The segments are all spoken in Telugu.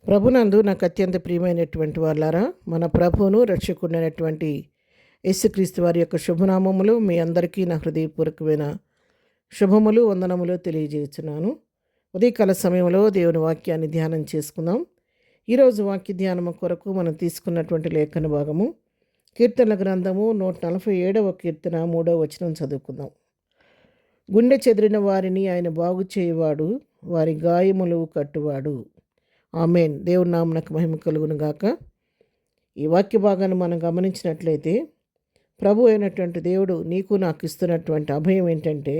ప్రభునందు నాకు అత్యంత ప్రియమైనటువంటి వాళ్ళారా, మన ప్రభువును రక్షకుడైనటువంటి యేసుక్రీస్తు వారి యొక్క శుభనామములు మీ అందరికీ నా హృదయపూర్వకమైన శుభములు వందనములు తెలియజేస్తున్నాను. ఉదయకాల సమయంలో దేవుని వాక్యాన్ని ధ్యానం చేసుకుందాం. ఈరోజు వాక్య ధ్యానము కొరకు మనం తీసుకున్నటువంటి లేఖన భాగము కీర్తనల గ్రంథము 147వ కీర్తన 3వ వచనం చదువుకుందాం. గుండె చెదిరిన వారిని ఆయన బాగు చేయవాడు, వారి గాయములు కట్టువాడు. ఆమేన్. దేవుని నామమునకు మహిమ కలుగును గాక. ఈ వాక్య భాగాన్ని మనం గమనించినట్లయితే ప్రభు అయినటువంటి దేవుడు నీకు నాకు ఇస్తున్నటువంటి అభయం ఏంటంటే,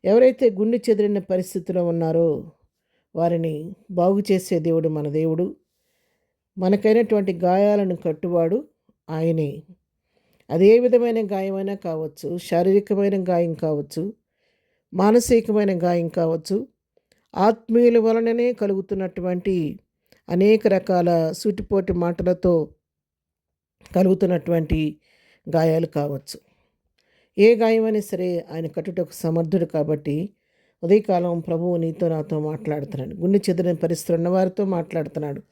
ఎవరైతే గుండె చెదిరిన పరిస్థితిలో ఉన్నారో వారిని బాగు చేసే దేవుడు మన దేవుడు. మనకైనటువంటి గాయాలను కట్టువాడు ఆయనే. అది ఏ విధమైన గాయమైనా కావచ్చు, శారీరకమైన గాయం కావచ్చు, మానసికమైన గాయం కావచ్చు, ఆత్మీయుల వలననే కలుగుతున్నటువంటి అనేక రకాల సూటిపోటి మాటలతో కలుగుతున్నటువంటి గాయాలు కావచ్చు. ఏ గాయమైనా సరే ఆయన కట్టుటకు సమర్థుడు. కాబట్టి ఉదయకాలం ప్రభువు నీతో నాతో మాట్లాడుతున్నాడు. గుండె చెదిరిన పరిస్థితులు ఉన్నవారితో మాట్లాడుతున్నాడు.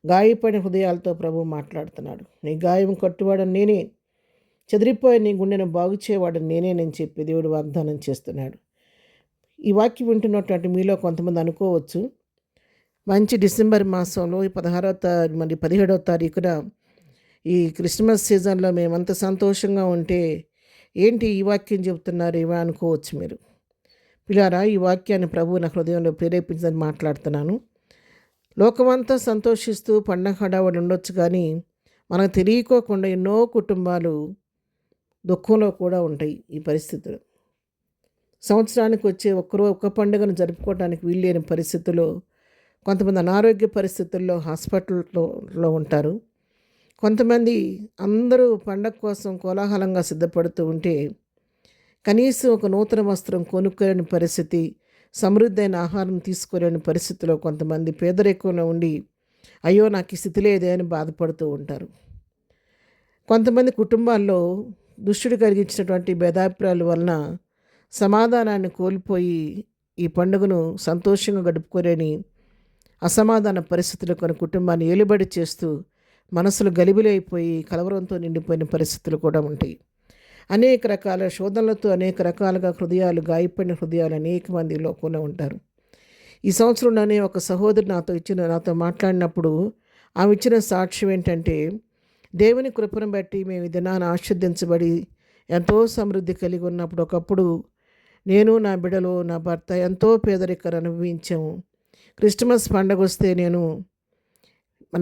గాయపడిన హృదయాలతో ప్రభువు మాట్లాడుతున్నాడు. నీ గాయం కట్టువాడని నేనే, చెదిరిపోయి నీ గుండెను బాగు చేయవాడని నేనేనని చెప్పి దేవుడు వాగ్దానం చేస్తున్నాడు. ఈ వాక్యం వింటున్నటువంటి మీలో కొంతమంది అనుకోవచ్చు, మంచి డిసెంబర్ మాసంలో 17వ తారీఖున ఈ క్రిస్మస్ సీజన్లో మేమంత సంతోషంగా ఉంటే ఏంటి ఈ వాక్యం చెబుతున్నారు ఇవా అనుకోవచ్చు మీరు. పిల్లారా, ఈ వాక్యాన్ని ప్రభువు నా హృదయంలో ప్రేరేపించని మాట్లాడుతున్నాను. లోకమంతా సంతోషిస్తూ పండగ హడావుడి ఉండొచ్చు, కానీ మనకు తెలియకోకుండా ఎన్నో కుటుంబాలు దుఃఖంలో కూడా ఉంటాయి. ఈ పరిస్థితులు సంవత్సరానికి వచ్చే ఒక్క పండుగను జరుపుకోవడానికి వీల్లేని పరిస్థితుల్లో కొంతమంది అనారోగ్య పరిస్థితుల్లో హాస్పిటల్లో ఉంటారు. కొంతమంది అందరూ పండగ కోసం కోలాహలంగా సిద్ధపడుతూ ఉంటే కనీసం ఒక నూతన వస్త్రం కొనుక్కోలేని పరిస్థితి, సమృద్ధైన ఆహారం తీసుకోలేని పరిస్థితిలో కొంతమంది పేదరికంలో ఉండి అయ్యో నాకు ఈ స్థితి లేదే అని బాధపడుతూ ఉంటారు. కొంతమంది కుటుంబాల్లో దుష్టుడు కలిగించినటువంటి భేదాభిప్రాయాల వలన సమాధానాన్ని కోల్పోయి ఈ పండుగను సంతోషంగా గడుపుకోలేని అసమాధాన పరిస్థితులు కొన్ని కుటుంబాన్ని ఏలుబడి చేస్తూ మనసులు గలిబిలైపోయి కలవరంతో నిండిపోయిన పరిస్థితులు కూడా ఉంటాయి. అనేక రకాల శోధనలతో అనేక రకాలుగా హృదయాలు, గాయపడిన హృదయాలు అనేక మంది లోకంలో ఉంటారు. ఈ సంవత్సరంలోనే ఒక సహోదరు నాతో మాట్లాడినప్పుడు ఆమె ఇచ్చిన సాక్ష్యం ఏంటంటే, దేవుని కృపను బట్టి మేము ఈ దినాన్ని ఆశీర్వదించబడి ఎంతో సమృద్ధి కలిగి ఉన్నప్పుడు ఒకప్పుడు నేను, నా బిడ్డలు, నా భర్త ఎంతో పేదరికను అనుభవించాము. క్రిస్మస్ పండుగ వస్తే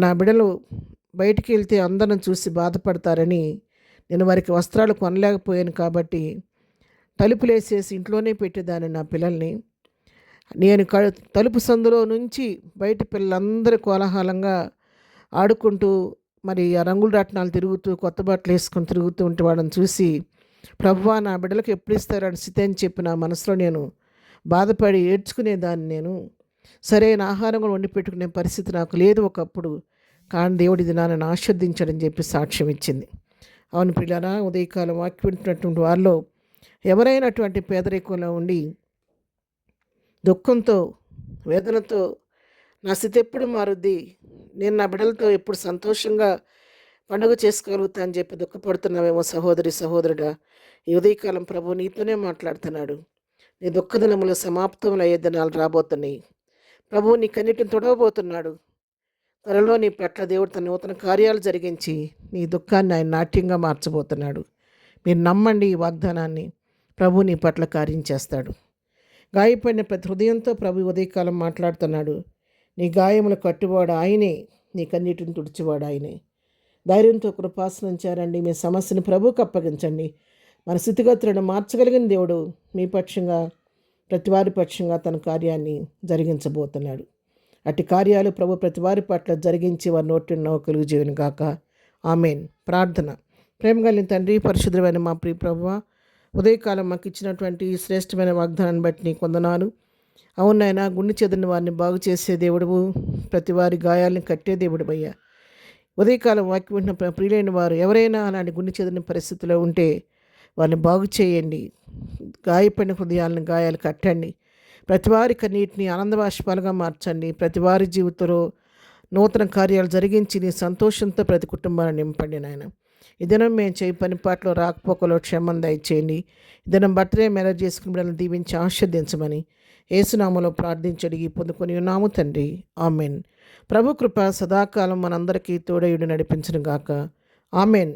నా బిడ్డలు బయటికి వెళ్తే అందరం చూసి బాధపడతారని నేను వారికి వస్త్రాలు కొనలేకపోయాను. కాబట్టి తలుపులేసేసి ఇంట్లోనే పెట్టేదాన్ని నా పిల్లల్ని. నేను తలుపు సందులో నుంచి బయట పిల్లలందరూ కోలాహలంగా ఆడుకుంటూ మరి ఆ రంగుల రాట్నాలు తిరుగుతూ కొత్త బట్టలు వేసుకొని తిరుగుతూ ఉంటే వాళ్ళని చూసి, ప్రభువా నా బిడ్డలకు ఎప్పుడు ఇస్తారని స్థితి అని చెప్పి నా మనసులో నేను బాధపడి ఏడ్చుకునేదాన్ని. నేను సరైన ఆహారం కూడా వండి పెట్టుకునే పరిస్థితి నాకు లేదు ఒకప్పుడు, కానీ దేవుడి దినాన్ని ఆశీర్వదించడని చెప్పి సాక్ష్యం ఇచ్చింది. అవును పిల్లరా, ఉదయకాలం వాక్యం వింటున్నటువంటి వారిలో ఎవరైనటువంటి పేదరికంలో ఉండి దుఃఖంతో, వేదనతో నా స్థితి ఎప్పుడు మారుద్ది, నేను నా బిడ్డలతో ఎప్పుడు సంతోషంగా పండుగ చేసుకోగలుగుతా అని చెప్పి దుఃఖపడుతున్నావేమో సహోదరి, సహోదరుడా, ఈ ఉదయకాలం ప్రభు నీతోనే మాట్లాడుతున్నాడు. నీ దుఃఖ దినములు సమాప్తములు అయ్యే దినాలు రాబోతున్నాయి. ప్రభు నీ కన్నిటిని తొడవబోతున్నాడు. త్వరలో నీ పట్ల దేవుడు తన నూతన కార్యాలు జరిగించి నీ దుఃఖాన్ని ఆయన నాట్యంగా మార్చబోతున్నాడు. మీరు నమ్మండి ఈ వాగ్దానాన్ని. ప్రభు నీ పట్ల కార్యం చేస్తాడు. గాయపడిన ప్రతి హృదయంతో ప్రభు ఉదయకాలం మాట్లాడుతున్నాడు. నీ గాయములు కట్టువాడు ఆయనే, నీ కన్నీటిని తుడిచేవాడు ఆయనే. ధైర్యంతో కృపాసనించారండి. మీ సమస్యను ప్రభువుకు అప్పగించండి. మన స్థితిగతులను మార్చగలిగిన దేవుడు మీ పక్షంగా, ప్రతివారి పక్షంగా తన కార్యాన్ని జరిగించబోతున్నాడు. అట్టి కార్యాలు ప్రభు ప్రతివారి పట్ల జరిగించి వారి నోటి నవ్వు జీవన గాక. ఆమెన్. ప్రార్థన. ప్రేమ కలిగిన తండ్రి, పరిశుద్ధమైన మా ప్రియ ప్రభువా, ఉదయకాలం మాకు ఇచ్చినటువంటి శ్రేష్టమైన వాగ్దానాన్ని బట్టి నీకు వందనాలు. అవునైనా గుండె చెదిరిన వారిని బాగు చేసే దేవుడువు, ప్రతివారి గాయాలను కట్టే దేవుడు అయ్యా. ఉదయకాలం వాక్యం వింటున్న ప్రియులైన వారు ఎవరైనా అలాంటి గుండె చెదిరిన పరిస్థితిలో ఉంటే వారిని బాగు చేయండి. గాయపడిన హృదయాలను గాయాలు కట్టండి. ప్రతివారి కన్నీటిని ఆనంద బాష్పాలుగా మార్చండి. ప్రతివారి జీవితంలో నూతన కార్యాలు జరిగించి నీ సంతోషంతో ప్రతి కుటుంబాన్ని నింపండి నాయన. ఈ దినం మేము చేయి పని పాటలో రాకపోకలో క్షేమం దయచేయండి. ఈ దినం బర్త్డే మ్యారేజ్ చేసుకుని బిడ్డలను దీవించి ఆశీర్వదించమని యేసునామములో ప్రార్థించడిగి పొందుకొని ఉన్నాము తండ్రి. ఆమెన్. ప్రభు కృప సదాకాలం మనందరికీ తోడయుడు నడిపించును గాక. ఆమెన్.